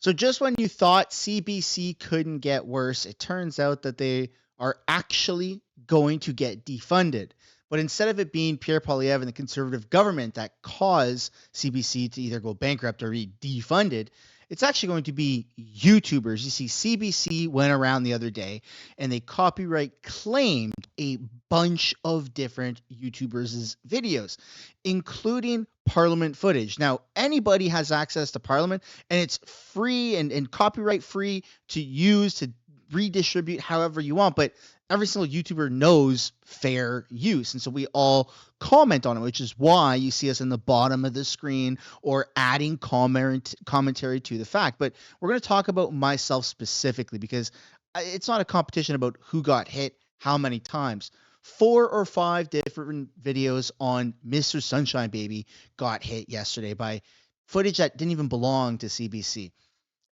So just when you thought CBC couldn't get worse, it turns out that they are actually going to get defunded. But instead of it being Pierre Poilievre and the Conservative government that caused CBC to either go bankrupt or be defunded, it's actually going to be YouTubers. You see, CBC went around the other day and they copyright claimed a bunch of different YouTubers' videos, including Parliament footage. Now, anybody has access to Parliament, and it's free and copyright free to use, to redistribute however you want, but every single YouTuber knows fair use. And so we all comment on it, which is why you see us in the bottom of the screen or adding commentary to the fact. But we're going to talk about myself specifically because it's not a competition about who got hit how many times. 4 or 5 different videos on Mistersunshinebaby got hit yesterday by footage that didn't even belong to CBC.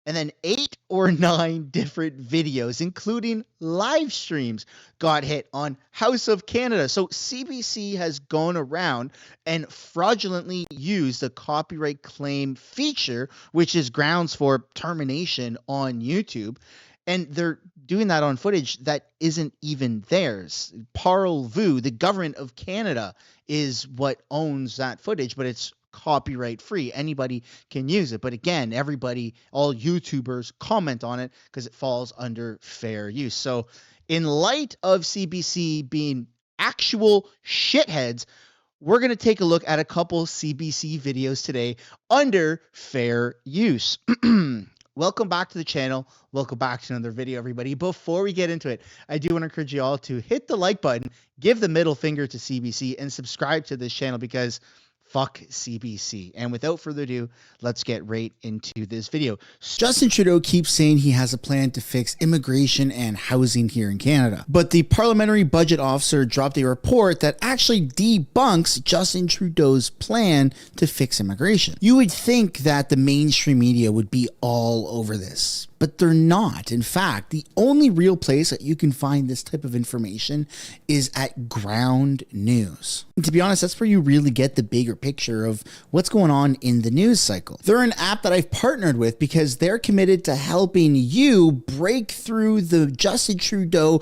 And then 8 or 9 different videos, including live streams, got hit on House of Canada. So CBC has gone around and fraudulently used the copyright claim feature, which is grounds for termination on YouTube. And they're doing that on footage that isn't even theirs. Poilievre, the government of Canada, is what owns that footage, but it's copyright free. Anybody can use it. But again, everybody, all YouTubers comment on it because it falls under fair use. So in light of CBC being actual shitheads, we're going to take a look at a couple CBC videos today under fair use. Welcome back to the channel. Welcome back to another video, everybody. Before we get into it, I do want to encourage you all to hit the like button, give the middle finger to CBC, and subscribe to this channel because fuck CBC. And without further ado, let's get right into this video. Justin Trudeau keeps saying he has a plan to fix immigration and housing here in Canada. But the Parliamentary Budget Officer dropped a report that actually debunks Justin Trudeau's plan to fix immigration. You would think that the mainstream media would be all over this, but they're not. In fact, the only real place that you can find this type of information is at Ground News. And to be honest, that's where you really get the bigger picture of what's going on in the news cycle. They're an app that I've partnered with because they're committed to helping you break through the Justin Trudeau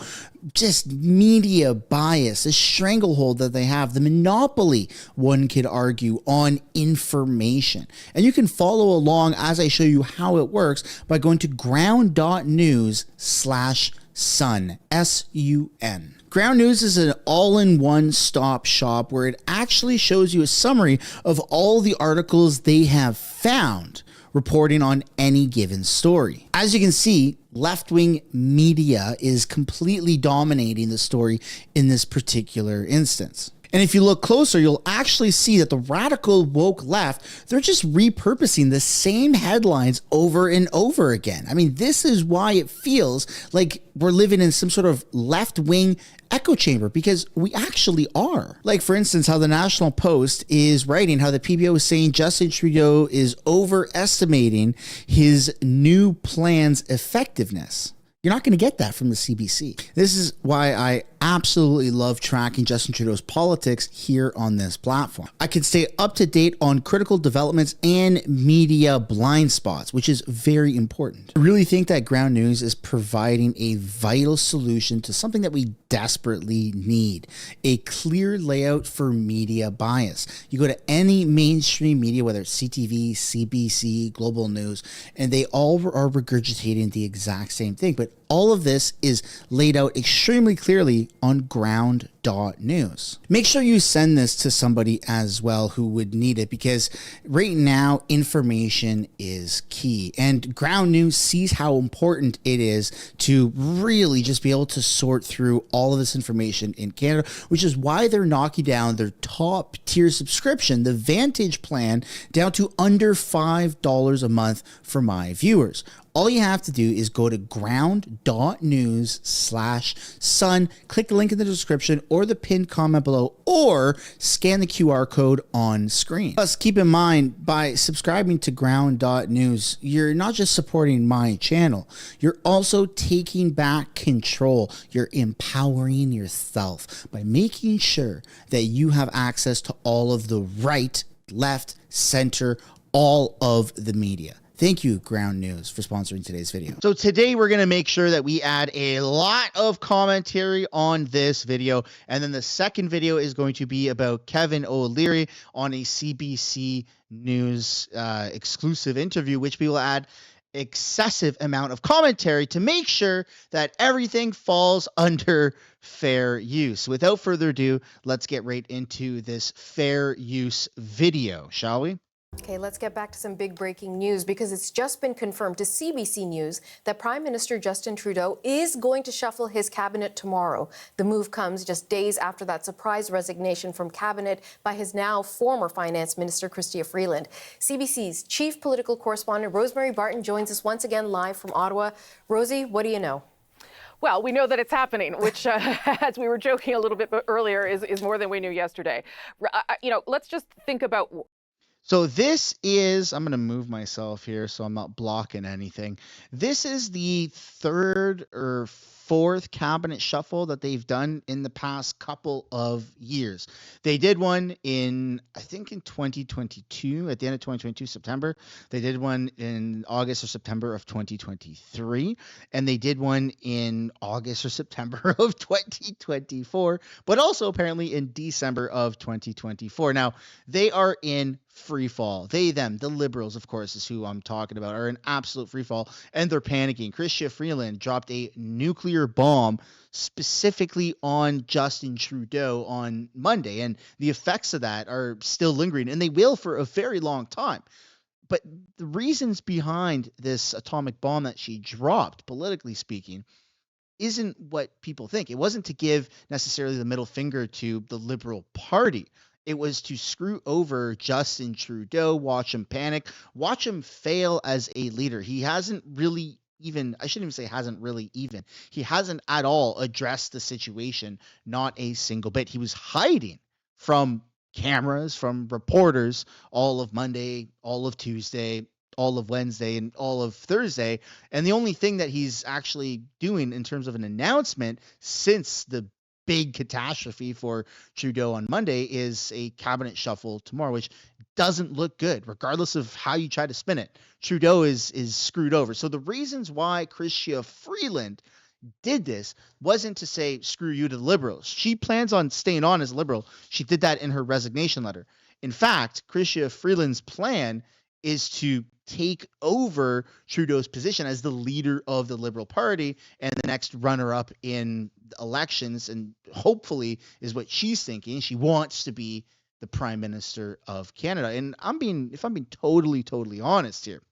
just media bias, a stranglehold that they have, the monopoly, one could argue, on information. And you can follow along as I show you how it works by going to ground.news/sun, S-U-N. Ground News is an all-in-one stop shop where it actually shows you a summary of all the articles they have found reporting on any given story. As you can see, left-wing media is completely dominating the story in this particular instance. And if you look closer, you'll actually see that the radical woke left, they're just repurposing the same headlines over and over again. I mean, this is why it feels like we're living in some sort of left-wing echo chamber, because we actually are. Like, for instance, how the National Post is writing how the PBO is saying Justin Trudeau is overestimating his new plan's effectiveness. You're not going to get that from the CBC. This is why I absolutely love tracking Justin Trudeau's politics here on this platform. I can stay up to date on critical developments and media blind spots, which is very important. I really think that Ground News is providing a vital solution to something that we desperately need: a clear layout for media bias. You go to any mainstream media, whether it's CTV, CBC, Global News, and they all are regurgitating the exact same thing. But all of this is laid out extremely clearly on ground.news. Make sure you send this to somebody as well who would need it, because right now information is key, and Ground News sees how important it is to really just be able to sort through all of this information in Canada, which is why they're knocking down their top tier subscription, the Vantage plan, down to under $5 a month for my viewers. All you have to do is go to ground.news/sun, click the link in the description or the pinned comment below, or scan the QR code on screen. Plus, keep in mind, by subscribing to ground.news, you're not just supporting my channel, you're also taking back control. You're empowering yourself by making sure that you have access to all of the right, left, center, all of the media. Thank you, Ground News, for sponsoring today's video. So today we're going to make sure that we add a lot of commentary on this video. And then the second video is going to be about Kevin O'Leary on a CBC News exclusive interview, which we will add excessive amount of commentary to make sure that everything falls under fair use. Without further ado, let's get right into this fair use video, shall we? Okay, let's get back to some big breaking news because it's just been confirmed to CBC News that Prime Minister Justin Trudeau is going to shuffle his cabinet tomorrow. The move comes just days after that surprise resignation from cabinet by his now former finance minister, Chrystia Freeland. CBC's chief political correspondent, Rosemary Barton, joins us once again live from Ottawa. Rosie, what do you know? Well, we know that it's happening, which, as we were joking a little bit earlier, is more than we knew yesterday. Let's just think about. So this is, I'm going to move myself here so I'm not blocking anything. This is the third or fourth cabinet shuffle that they've done in the past couple of years. They did one I think in 2022, at the end of 2022, September. They did one in August or September of 2023. And they did one in August or September of 2024, but also apparently in December of 2024. Now, they are in Freefall. They, them, the Liberals, of course, is who I'm talking about, are in absolute freefall, and they're panicking. Chrystia Freeland dropped a nuclear bomb specifically on Justin Trudeau on Monday, and the effects of that are still lingering, and they will for a very long time. But the reasons behind this atomic bomb that she dropped, politically speaking, isn't what people think. It wasn't to give necessarily the middle finger to the Liberal Party. It was to screw over Justin Trudeau, watch him panic, watch him fail as a leader. He hasn't really even, I shouldn't even say hasn't really even, he hasn't at all addressed the situation, not a single bit. He was hiding from cameras, from reporters all of Monday, all of Tuesday, all of Wednesday, and all of Thursday. And the only thing that he's actually doing in terms of an announcement since the big catastrophe for Trudeau on Monday is a cabinet shuffle tomorrow, which doesn't look good, regardless of how you try to spin it. Trudeau is screwed over. So the reasons why Chrystia Freeland did this wasn't to say, screw you to the Liberals. She plans on staying on as a Liberal. She did that in her resignation letter. In fact, Chrystia Freeland's plan is to take over Trudeau's position as the leader of the Liberal Party and the next runner-up in elections, and hopefully is what she's thinking. She wants to be the Prime Minister of Canada. And if I'm being totally honest here,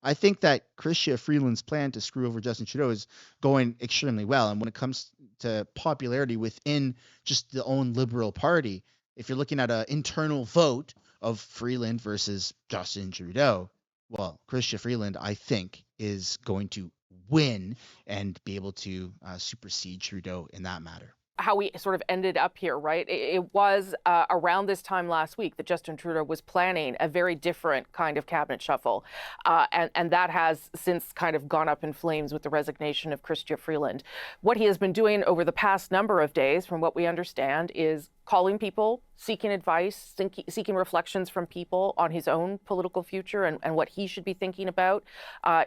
I think that Chrystia Freeland's plan to screw over Justin Trudeau is going extremely well. And when it comes to popularity within just the own Liberal Party, if you're looking at an internal vote of Freeland versus Justin Trudeau, well, Chrystia Freeland, I think, is going to win and be able to supersede Trudeau in that matter. How we sort of ended up here, right? It was around this time last week that Justin Trudeau was planning a very different kind of cabinet shuffle. And that has since kind of gone up in flames with the resignation of Chrystia Freeland. What he has been doing over the past number of days, from what we understand, is calling people, seeking advice, seeking reflections from people on his own political future and what he should be thinking about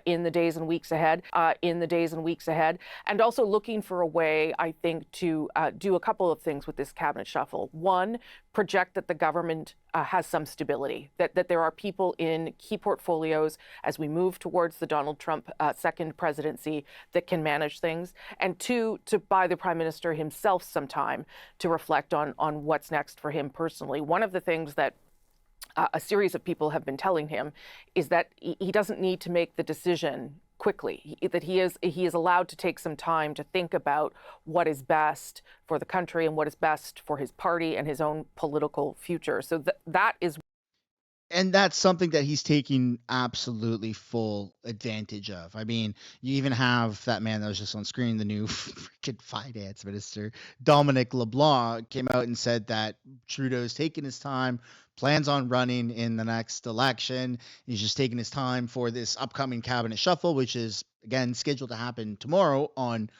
in the days and weeks ahead, and also looking for a way, I think, to do a couple of things with this cabinet shuffle. One, project that the government has some stability, that there are people in key portfolios as we move towards the Donald Trump second presidency that can manage things. And two, to buy the Prime Minister himself some time to reflect on what's next for him personally. One of the things that a series of people have been telling him is that he doesn't need to make the decision quickly, that he is allowed to take some time to think about what is best for the country and what is best for his party and his own political future. So that is. And that's something that he's taking absolutely full advantage of. I mean, you even have that man that was just on screen, the new freaking finance minister, Dominic LeBlanc, came out and said that Trudeau's taking his time, plans on running in the next election. He's just taking his time for this upcoming cabinet shuffle, which is, again, scheduled to happen tomorrow on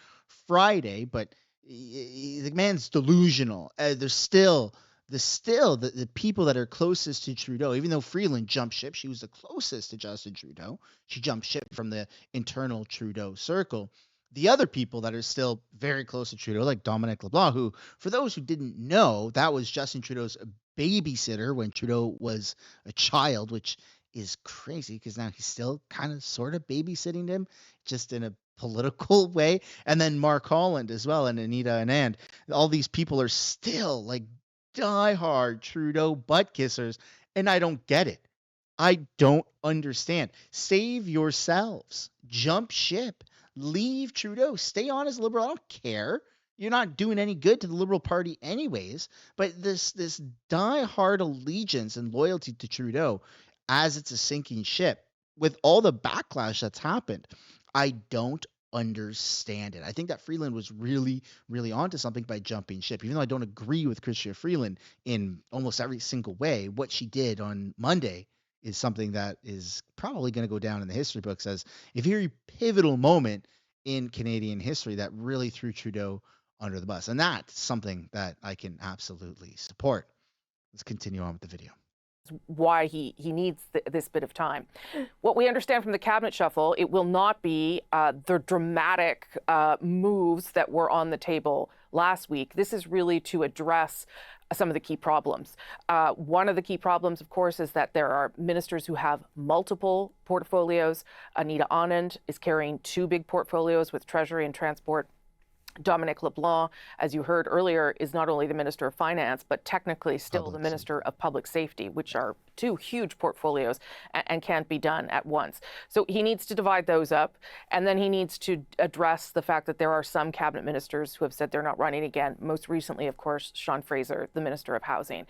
Friday. But the man's delusional. There's still the people that are closest to Trudeau, even though Freeland jumped ship, she was the closest to Justin Trudeau. She jumped ship from the internal Trudeau circle. The other people that are still very close to Trudeau, like Dominic LeBlanc, who, for those who didn't know, that was Justin Trudeau's babysitter when Trudeau was a child, which is crazy because now he's still kind of sort of babysitting him, just in a political way. And then Mark Holland as well, and Anita Anand. All these people are still like diehard Trudeau butt kissers, and I don't get it. I don't understand. Save yourselves. Jump ship. Leave Trudeau. Stay on as Liberal. I don't care. You're not doing any good to the Liberal Party anyways. But this diehard allegiance and loyalty to Trudeau as it's a sinking ship, with all the backlash that's happened, I don't understand it. I think that Freeland was really, really onto something by jumping ship. Even though I don't agree with Chrystia Freeland in almost every single way, what she did on Monday is something that is probably going to go down in the history books as a very pivotal moment in Canadian history that really threw Trudeau under the bus. And that's something that I can absolutely support. Let's continue on with the video. Why he needs this bit of time. What we understand from the cabinet shuffle, it will not be the dramatic moves that were on the table last week. This is really to address some of the key problems. One of the key problems, of course, is that there are ministers who have multiple portfolios. Anita Anand is carrying two big portfolios with Treasury and Transport. Dominic LeBlanc, as you heard earlier, is not only the Minister of Finance, but technically still the Minister of Public Safety, which are two huge portfolios and can't be done at once. So he needs to divide those up. And then he needs to address the fact that there are some cabinet ministers who have said they're not running again. Most recently, of course, Sean Fraser, the Minister of Housing.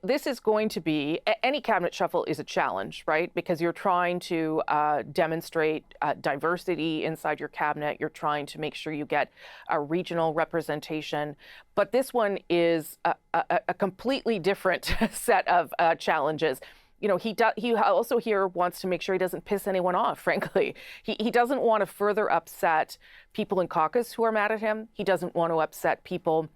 This is going to be, any cabinet shuffle is a challenge, right? Because you're trying to demonstrate diversity inside your cabinet. You're trying to make sure you get a regional representation. But this one is a completely different set of challenges. You know, he also here wants to make sure he doesn't piss anyone off, frankly. He doesn't want to further upset people in caucus who are mad at him. He doesn't want to upset people,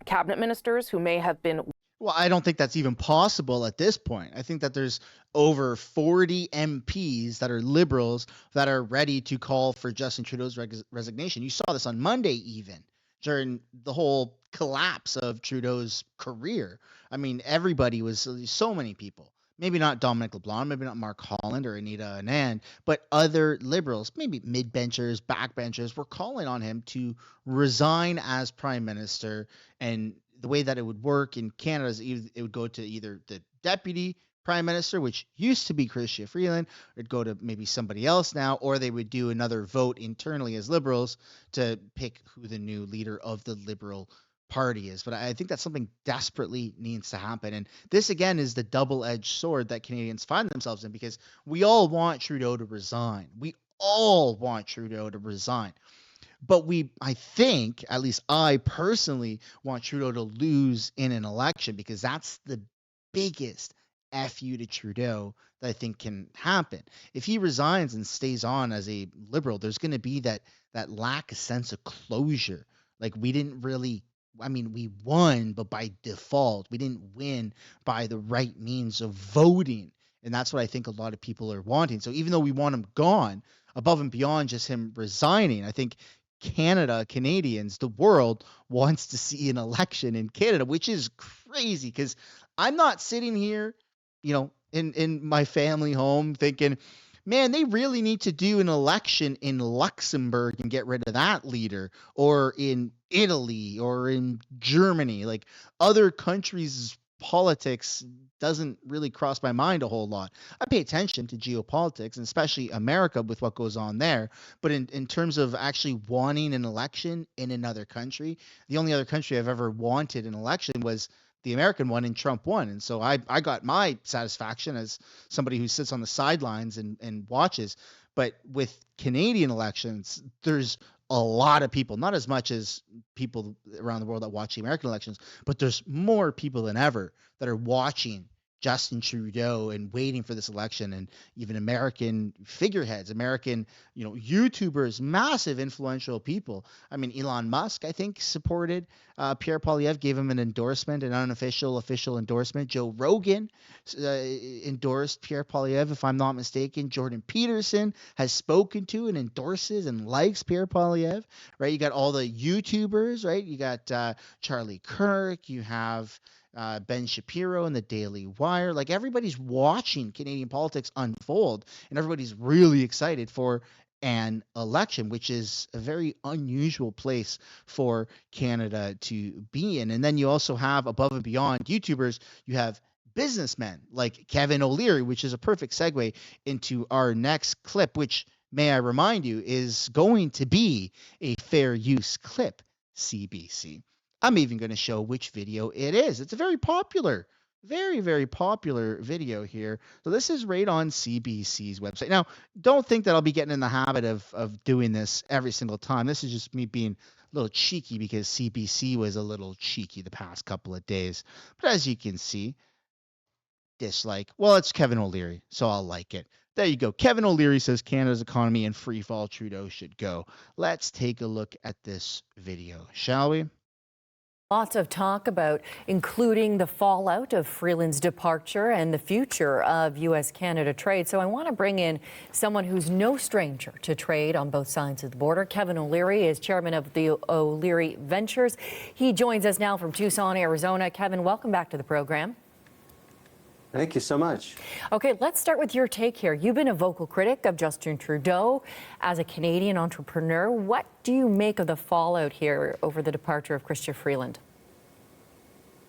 cabinet ministers who may have been. Well, I don't think that's even possible at this point. I think that there's over 40 MPs that are Liberals that are ready to call for Justin Trudeau's resignation. You saw this on Monday even during the whole collapse of Trudeau's career. I mean, everybody was, so many people. Maybe not Dominic LeBlanc, maybe not Mark Holland or Anita Anand, but other Liberals, maybe mid-benchers, backbenchers, were calling on him to resign as Prime Minister. And the way that it would work in Canada is it would go to either the Deputy Prime Minister, which used to be Chrystia Freeland, or it'd go to maybe somebody else now, or they would do another vote internally as Liberals to pick who the new leader of the Liberal Party is. But I think that's something desperately needs to happen. And this, again, is the double-edged sword that Canadians find themselves in, because we all want Trudeau to resign. We all want Trudeau to resign. But I think, at least I personally, want Trudeau to lose in an election, because that's the biggest FU to Trudeau that I think can happen. If he resigns and stays on as a Liberal, there's going to be that lack of sense of closure. Like, we didn't really, I mean, we won, but by default. We didn't win by the right means of voting. And that's what I think a lot of people are wanting. So even though we want him gone, above and beyond just him resigning, I think Canadians, the world wants to see an election in Canada, which is crazy, because I'm not sitting here, in my family home thinking, man, they really need to do an election in Luxembourg and get rid of that leader, or in Italy or in Germany. Like, other countries' politics doesn't really cross my mind a whole lot. I pay attention to geopolitics, and especially America with what goes on there. But in terms of actually wanting an election in another country, the only other country I've ever wanted an election was the American one, and Trump won. And so I got my satisfaction as somebody who sits on the sidelines and watches. But with Canadian elections, there's a lot of people, not as much as people around the world that watch the American elections, but there's more people than ever that are watching Justin Trudeau and waiting for this election, and even American figureheads, American, YouTubers, massive influential people. I mean, Elon Musk, I think, supported Pierre Poilievre, gave him an endorsement, an unofficial, official endorsement. Joe Rogan endorsed Pierre Poilievre, if I'm not mistaken. Jordan Peterson has spoken to and endorses and likes Pierre Poilievre, right? You got all the YouTubers, right? You got Charlie Kirk, you have Ben Shapiro and the Daily Wire. Like, everybody's watching Canadian politics unfold, and everybody's really excited for an election, which is a very unusual place for Canada to be in. And then you also have, above and beyond YouTubers, you have businessmen like Kevin O'Leary, which is a perfect segue into our next clip, which, may I remind you, is going to be a fair use clip, CBC. I'm even going to show which video it is. It's a very popular, very, very popular video here. So this is right on CBC's website. Now, don't think that I'll be getting in the habit of doing this every single time. This is just me being a little cheeky because CBC was a little cheeky the past couple of days. But as you can see, dislike. Well, it's Kevin O'Leary, so I'll like it. There you go. Kevin O'Leary says Canada's economy and freefall, Trudeau should go. Let's take a look at this video, shall we? Lots of talk about including the fallout of Freeland's departure and the future of U.S.-Canada trade. So I want to bring in someone who's no stranger to trade on both sides of the border. Kevin O'Leary is chairman of the O'Leary Ventures. He joins us now from Tucson, Arizona. Kevin, welcome back to the program. Thank you so much. Okay, let's start with your take here. You've been a vocal critic of Justin Trudeau as a Canadian entrepreneur. What do you make of the fallout here over the departure of Chrystia Freeland?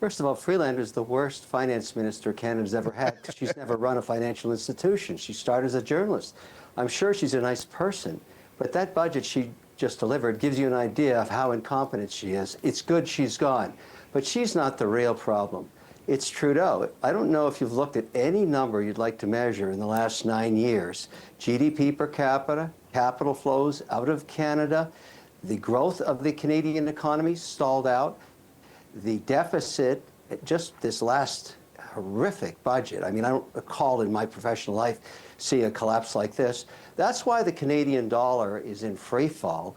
First of all, Freeland is the worst finance minister Canada's ever had. She's never run a financial institution. She started as a journalist. I'm sure she's a nice person, but that budget she just delivered gives you an idea of how incompetent she is. It's good she's gone, but she's not the real problem. It's Trudeau. I don't know if you've looked at any number you'd like to measure in the last 9 years. GDP per capita, capital flows out of Canada, the growth of the Canadian economy stalled out, the deficit, just this last horrific budget. I mean, I don't recall in my professional life seeing a collapse like this. That's why the Canadian dollar is in free fall.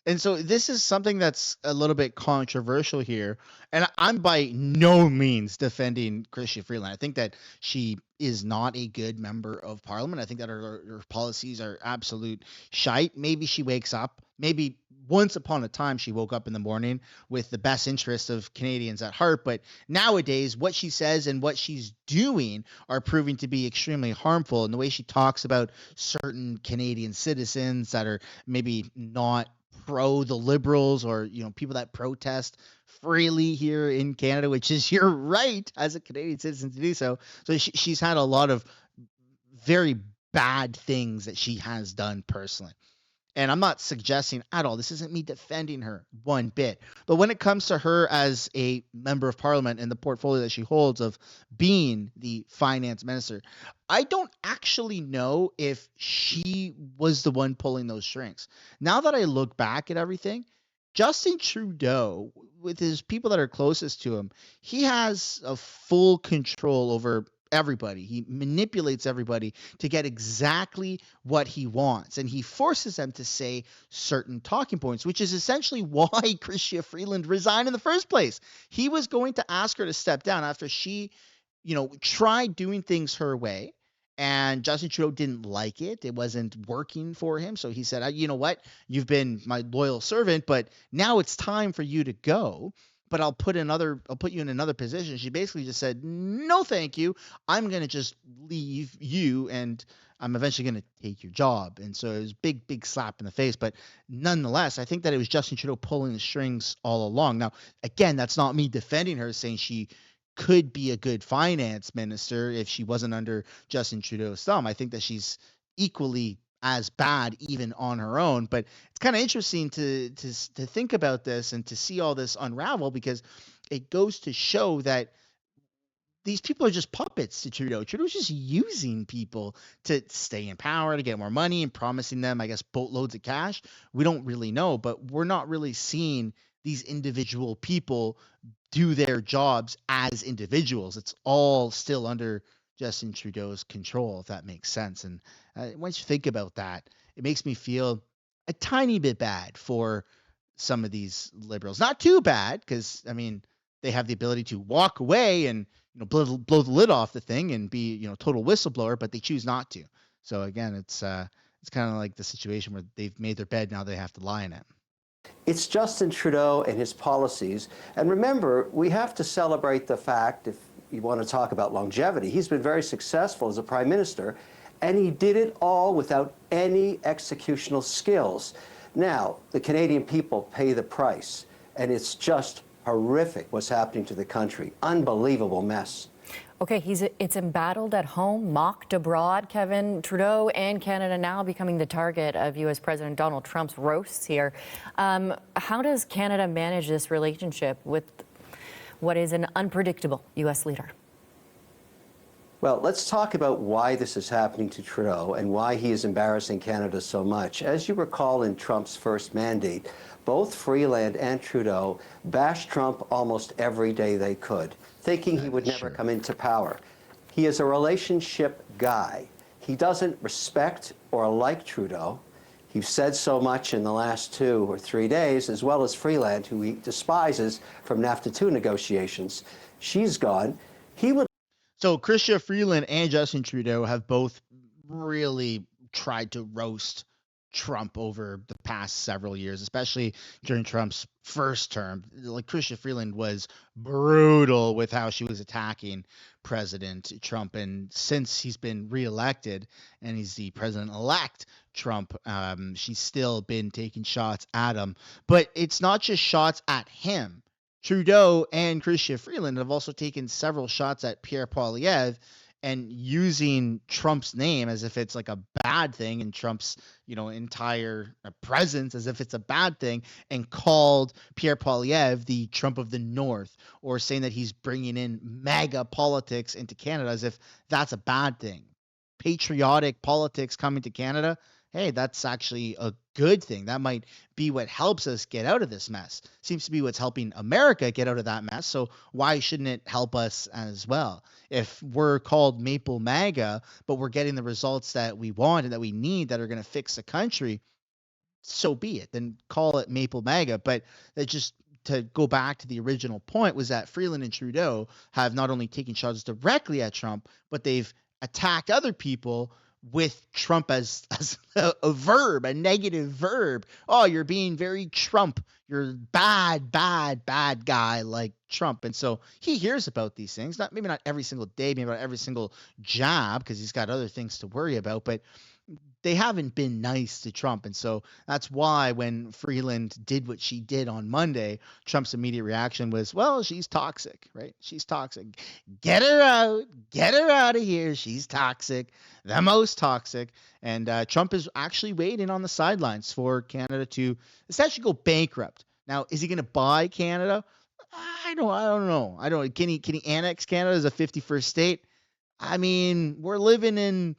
And so this is something that's a little bit controversial here. And I'm by no means defending Chrystia Freeland. I think that she is not a good member of parliament. I think that her policies are absolute shite. Maybe she wakes up. Maybe once upon a time she woke up in the morning with the best interests of Canadians at heart. But nowadays, what she says and what she's doing are proving to be extremely harmful. And the way she talks about certain Canadian citizens that are maybe not pro the Liberals, or people that protest freely here in Canada, which is your right as a Canadian citizen to do so. So she's had a lot of very bad things that she has done personally. And I'm not suggesting at all, this isn't me defending her one bit. But when it comes to her as a member of parliament and the portfolio that she holds of being the finance minister, I don't actually know if she was the one pulling those strings. Now that I look back at everything, Justin Trudeau, with his people that are closest to him, he has a full control over everybody. He manipulates everybody to get exactly what he wants, and he forces them to say certain talking points, which is essentially why Chrystia Freeland resigned in the first place. He was going to ask her to step down after she, tried doing things her way, and Justin Trudeau didn't like it. It wasn't working for him, so he said, you know what? You've been my loyal servant, but now it's time for you to go. But I'll put you in another position. She basically just said, no, thank you. I'm going to just leave you, and I'm eventually going to take your job. And so it was a big slap in the face. But nonetheless, I think that it was Justin Trudeau pulling the strings all along. Now, again, that's not me defending her, saying she could be a good finance minister if she wasn't under Justin Trudeau's thumb. I think that she's equally as bad even on her own. But it's kind of interesting to think about this and to see all this unravel, because it goes to show that these people are just puppets to Trudeau. Trudeau's just using people to stay in power, to get more money, and promising them, I guess, boatloads of cash. We don't really know, but we're not really seeing these individual people do their jobs as individuals. It's all still under Justin Trudeau's control, if that makes sense. And once you think about that, it makes me feel a tiny bit bad for some of these liberals. Not too bad, because I mean, they have the ability to walk away and blow the lid off the thing and be total whistleblower, but they choose not to. So again, it's kind of like the situation where they've made their bed, now they have to lie in it. It's Justin Trudeau and his policies. And remember, we have to celebrate the fact, if you want to talk about longevity, he's been very successful as a prime minister, and he did it all without any executional skills. Now, the Canadian people pay the price, and it's just horrific what's happening to the country. Unbelievable mess. Okay, it's embattled at home, mocked abroad. Kevin, Trudeau and Canada now becoming the target of U.S. President Donald Trump's roasts here. How does Canada manage this relationship with what is an unpredictable U.S. leader? Well, let's talk about why this is happening to Trudeau and why he is embarrassing Canada so much. As you recall, in Trump's first mandate, both Freeland and Trudeau bashed Trump almost every day they could, thinking he would never come into power. He is a relationship guy. He doesn't respect or like Trudeau. He's said so much in the last 2 or 3 days, as well as Freeland, who he despises from NAFTA 2 negotiations. She's gone. He would. So Chrystia Freeland and Justin Trudeau have both really tried to roast Trump over the past several years, especially during Trump's first term. Like, Chrystia Freeland was brutal with how she was attacking President Trump. And since he's been reelected and he's the president-elect Trump, she's still been taking shots at him. But it's not just shots at him. Trudeau and Chrystia Freeland have also taken several shots at Pierre Poilievre and using Trump's name as if it's like a bad thing, and Trump's entire presence as if it's a bad thing, and called Pierre Poilievre the Trump of the North, or saying that he's bringing in MAGA politics into Canada as if that's a bad thing. Patriotic politics coming to Canada, hey, that's actually a good thing. That might be what helps us get out of this mess. Seems to be what's helping America get out of that mess. So why shouldn't it help us as well? If we're called Maple MAGA, but we're getting the results that we want and that we need that are going to fix the country, so be it. Then call it Maple MAGA. But that, just to go back to the original point, was that Freeland and Trudeau have not only taken shots directly at Trump, but they've attacked other people with Trump as a verb, a negative verb. Oh, you're being very Trump. You're bad guy like Trump. And so he hears about these things, maybe not every single day, maybe not every single job, because he's got other things to worry about, but they haven't been nice to Trump. And so that's why when Freeland did what she did on Monday, Trump's immediate reaction was, well, she's toxic, right? She's toxic. Get her out of here. She's toxic, the most toxic. And Trump is actually waiting on the sidelines for Canada to essentially go bankrupt. Now, is he going to buy Canada? I don't know. Can he annex Canada as a 51st state? I mean, we're living in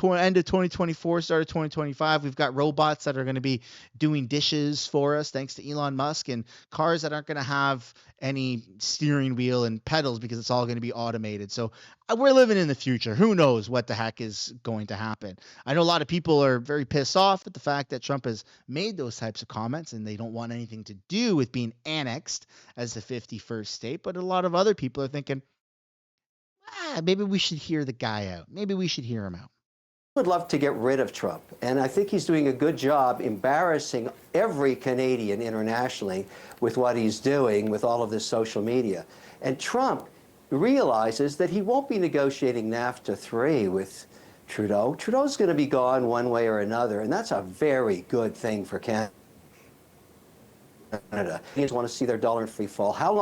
end of 2024, start of 2025. We've got robots that are going to be doing dishes for us thanks to Elon Musk, and cars that aren't going to have any steering wheel and pedals because it's all going to be automated. So we're living in the future. Who knows what the heck is going to happen? I know a lot of people are very pissed off at the fact that Trump has made those types of comments and they don't want anything to do with being annexed as the 51st state. But a lot of other people are thinking, maybe we should hear the guy out. Maybe we should hear him out. Would love to get rid of Trump, and I think he's doing a good job embarrassing every Canadian internationally with what he's doing with all of this social media. And Trump realizes that he won't be negotiating NAFTA 3 with Trudeau. Trudeau's going to be gone one way or another, and that's a very good thing for Canada. Canadians want to see their dollar in free fall. How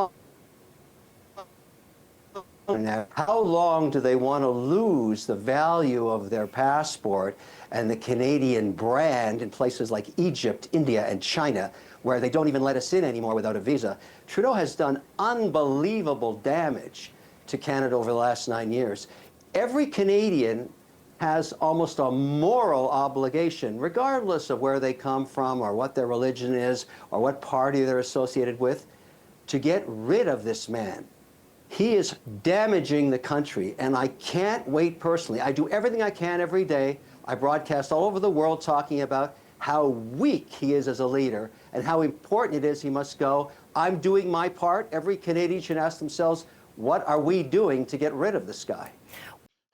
long do they want to lose the value of their passport and the Canadian brand in places like Egypt, India, and China, where they don't even let us in anymore without a visa? Trudeau has done unbelievable damage to Canada over the last 9 years. Every Canadian has almost a moral obligation, regardless of where they come from or what their religion is or what party they're associated with, to get rid of this man. He is damaging the country, and I can't wait personally. I do everything I can every day. I broadcast all over the world talking about how weak he is as a leader and how important it is he must go. I'm doing my part. Every Canadian should ask themselves, what are we doing to get rid of this guy?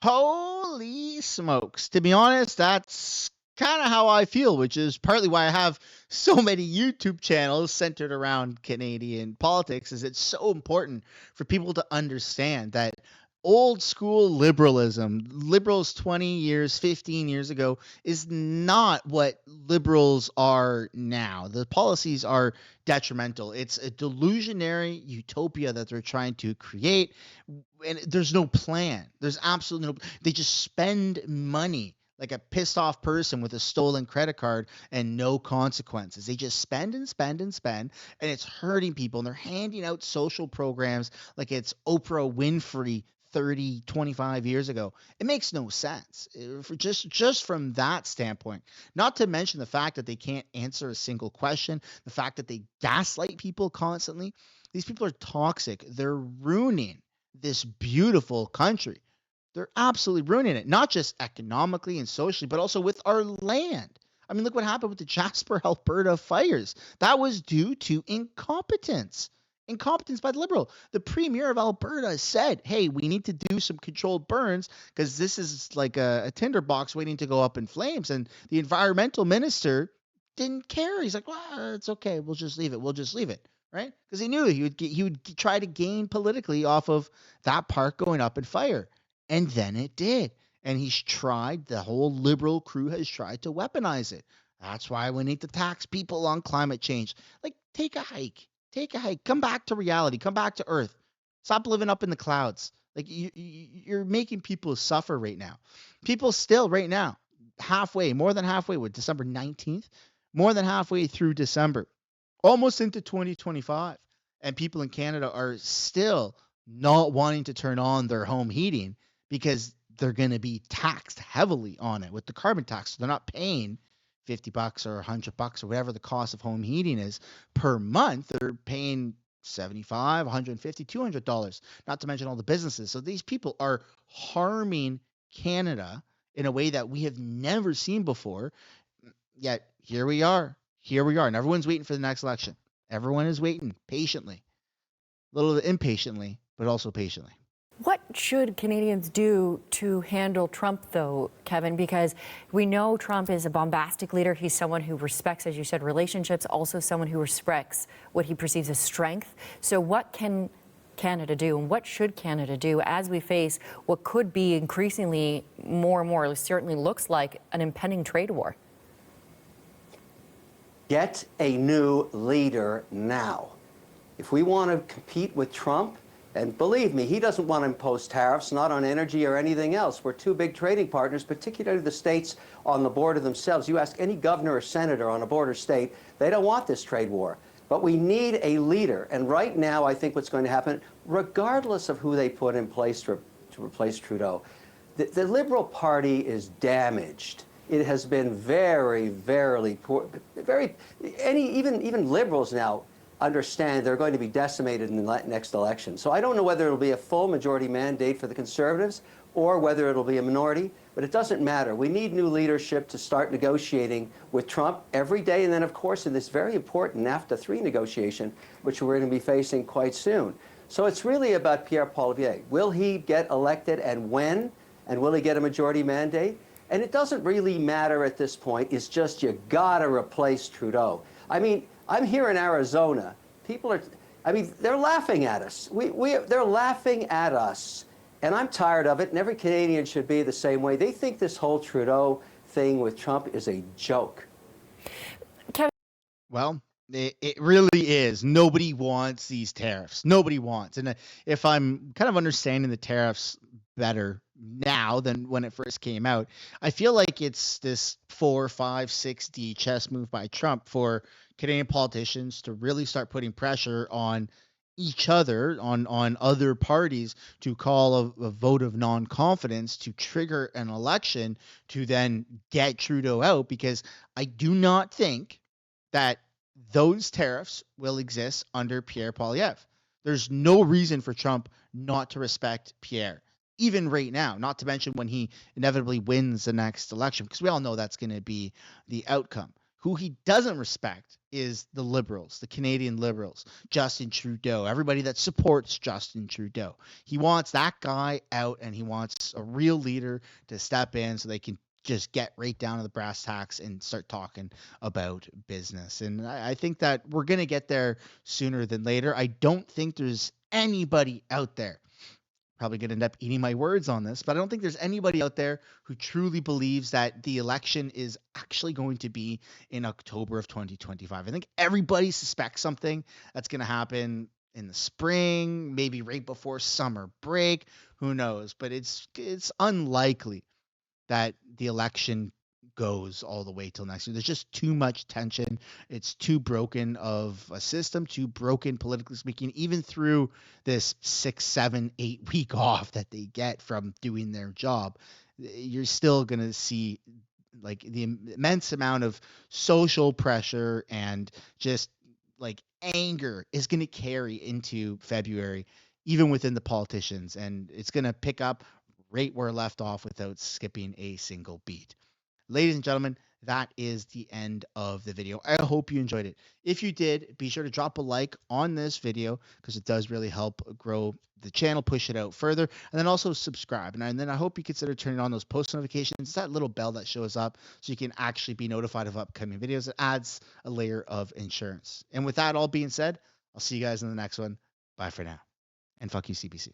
Holy smokes. To be honest, that's kind of how I feel, which is partly why I have so many YouTube channels centered around Canadian politics, is it's so important for people to understand that old school liberalism, liberals 20 years, 15 years ago, is not what liberals are now. The policies are detrimental. It's a delusionary utopia that they're trying to create, and there's no plan. There's absolutely no. They just spend money like a pissed off person with a stolen credit card and no consequences. They just spend and spend and spend, and it's hurting people. And they're handing out social programs like it's Oprah Winfrey 30, 25 years ago. It makes no sense for just from that standpoint. Not to mention the fact that they can't answer a single question, the fact that they gaslight people constantly. These people are toxic. They're ruining this beautiful country. They're absolutely ruining it, not just economically and socially, but also with our land. I mean, look what happened with the Jasper, Alberta fires. That was due to incompetence. Incompetence by the Liberal. The Premier of Alberta said, hey, we need to do some controlled burns because this is like a tinderbox waiting to go up in flames. And the environmental minister didn't care. He's like, well, it's okay. We'll just leave it. We'll just leave it. Right? Because he knew he would try to gain politically off of that park going up in fire. And then it did. And the whole Liberal crew has tried to weaponize it. That's why we need to tax people on climate change. Like, take a hike. Take a hike. Come back to reality. Come back to Earth. Stop living up in the clouds. Like, you're making people suffer right now. People still right now, more than halfway with December 19th, more than halfway through December, almost into 2025. And people in Canada are still not wanting to turn on their home heating because they're going to be taxed heavily on it with the carbon tax. So they're not paying $50 or $100 or whatever the cost of home heating is per month. They're paying $75, $150, $200, not to mention all the businesses. So these people are harming Canada in a way that we have never seen before. Yet here we are. And everyone's waiting for the next election. Everyone is waiting patiently, a little impatiently, but also patiently. What should Canadians do to handle Trump, though, Kevin? Because we know Trump is a bombastic leader. He's someone who respects, as you said, relationships, also someone who respects what he perceives as strength. So what can Canada do, and what should Canada do as we face what could be increasingly more and more, it certainly looks like, an impending trade war? Get a new leader now. If we want to compete with Trump, and believe me, he doesn't want to impose tariffs, not on energy or anything else. We're two big trading partners, particularly the states on the border themselves. You ask any governor or senator on a border state, they don't want this trade war. But we need a leader. And right now, I think what's going to happen, regardless of who they put in place to replace Trudeau, the Liberal Party is damaged. It has been very, very poor. Even Liberals now understand they're going to be decimated in the next election. So I don't know whether it'll be a full majority mandate for the Conservatives or whether it'll be a minority, but it doesn't matter. We need new leadership to start negotiating with Trump every day, and then, of course, in this very important NAFTA 3 negotiation, which we're going to be facing quite soon. So it's really about Pierre Poilievre. Will he get elected, and when? And will he get a majority mandate? And it doesn't really matter at this point. It's just you gotta replace Trudeau. I mean, I'm here in Arizona. They're laughing at us. They're laughing at us. And I'm tired of it, and every Canadian should be the same way. They think this whole Trudeau thing with Trump is a joke. Well, it really is. Nobody wants these tariffs. Nobody wants. And if I'm kind of understanding the tariffs better now than when it first came out, I feel like it's this 4, 5, 6D chess move by Trump for Canadian politicians to really start putting pressure on each other on other parties to call a vote of non-confidence to trigger an election to then get Trudeau out, because I do not think that those tariffs will exist under Pierre Poilievre. There's no reason for Trump not to respect Pierre, even right now, not to mention when he inevitably wins the next election, because we all know that's going to be the outcome. Who he doesn't respect is the Liberals, the Canadian Liberals, Justin Trudeau, everybody that supports Justin Trudeau. He wants that guy out, and he wants a real leader to step in so they can just get right down to the brass tacks and start talking about business. And I think that we're going to get there sooner than later. I don't think there's anybody out there, probably going to end up eating my words on this, but I don't think there's anybody out there who truly believes that the election is actually going to be in October of 2025. I think everybody suspects something that's going to happen in the spring, maybe right before summer break. Who knows? But it's unlikely that the election goes all the way till next year. There's just too much tension. It's too broken of a system, too broken politically speaking, even through this 6, 7, 8 week off that they get from doing their job. You're still going to see like the immense amount of social pressure and just like anger is going to carry into February, even within the politicians. And it's going to pick up right where left off without skipping a single beat. Ladies and gentlemen, that is the end of the video. I hope you enjoyed it. If you did, be sure to drop a like on this video because it does really help grow the channel, push it out further, and then also subscribe. And then I hope you consider turning on those post notifications. It's that little bell that shows up so you can actually be notified of upcoming videos. It adds a layer of insurance. And with that all being said, I'll see you guys in the next one. Bye for now. And fuck you, CBC.